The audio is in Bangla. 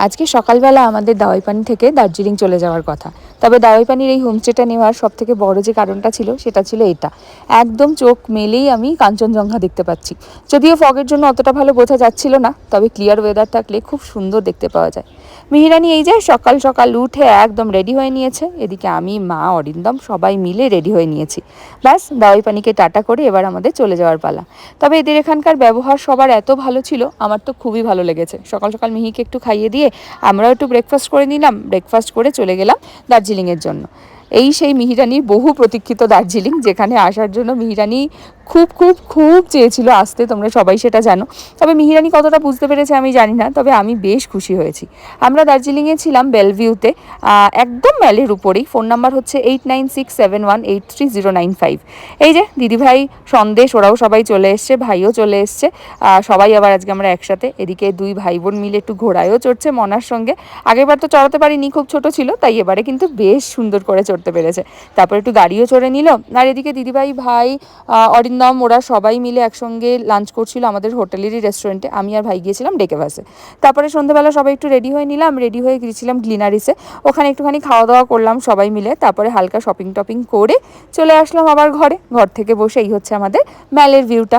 আজকে সকালবেলা আমাদের দাওয়াইপানি থেকে দার্জিলিং চলে যাওয়ার কথা। তবে দাওয়াইপানির এই হোমস্টেটা নেওয়ার সবথেকে বড় যে কারণটা ছিল সেটা ছিল এটা। একদম চোখ মেলেই আমি কাঞ্চনজঙ্ঘা দেখতে পাচ্ছি। যদিও ফগের জন্য অতটা ভালো বোঝা যাচ্ছিল না, তবে ক্লিয়ার ওয়েদার থাকলে খুব সুন্দর দেখতে পাওয়া যায়। মিহিরানি এই যে সকাল সকাল উঠে একদম রেডি হয়ে নিয়েছে, এদিকে আমি, মা, অরিন্দম সবাই মিলে রেডি হয়ে নিয়েছি। ব্যাস দাওয়াইপানিকে টাটা করে এবার আমাদের চলে যাওয়ার পালা। তবে এদের এখানকার ব্যবহার সবার এত ভালো ছিল, আমার তো খুবই ভালো লেগেছে। সকাল সকাল মিহিকে একটু খাইয়ে দিয়ে আমরাও একটু ব্রেকফাস্ট করে নিলাম, ব্রেকফাস্ট করে চলে গেলাম দার্জিলিংয়ের জন্য। এই সেই মিহিরানির বহু প্রতীক্ষিত দার্জিলিং, যেখানে আসার জন্য মিহিরানি খুব খুব খুব চেয়েছিল আসতে, তোমরা সবাই সেটা জানো। তবে মিহিরানি কতটা বুঝতে পেরেছে আমি জানি না, তবে আমি বেশ খুশি হয়েছি। আমরা দার্জিলিংয়ে ছিলাম বেলভিউতে, একদম ম্যালের উপরেই। ফোন নাম্বার হচ্ছে 8967183095। এই যে দিদিভাই সন্দেশ ওরাও সবাই চলে এসছে, ভাইও চলে এসছে, সবাই আবার আজকে আমরা একসাথে। এদিকে দুই ভাই বোন মিলে একটু ঘোড়ায়ও চড়ছে মনার সঙ্গে। আগেরবার তো চড়াতে পারিনি, খুব ছোট ছিল, তাই এবারে কিন্তু বেশ সুন্দর করে চড়তে পেরেছে। তারপর একটু গাড়িও চড়ে নিল। আর এদিকে দিদিভাই, ভাই, অরিন্দম ওরা সবাই মিলে একসঙ্গে লাঞ্চ করছিল আমাদের হোটেলেরই রেস্টুরেন্টে। আমি আর ভাই গিয়েছিলাম ডেকেভাসে। তারপরে সন্ধ্যেবেলা সবাই একটু রেডি হয়ে নিলাম, রেডি হয়ে গিয়েছিলাম গ্লিনারিসে। ওখানে একটুখানি খাওয়া দাওয়া করলাম সবাই মিলে। তারপরে হালকা শপিং টপিং করে চলে আসলাম আবার ঘরে। ঘর থেকে বসে এই হচ্ছে আমাদের ম্যালের ভিউটা।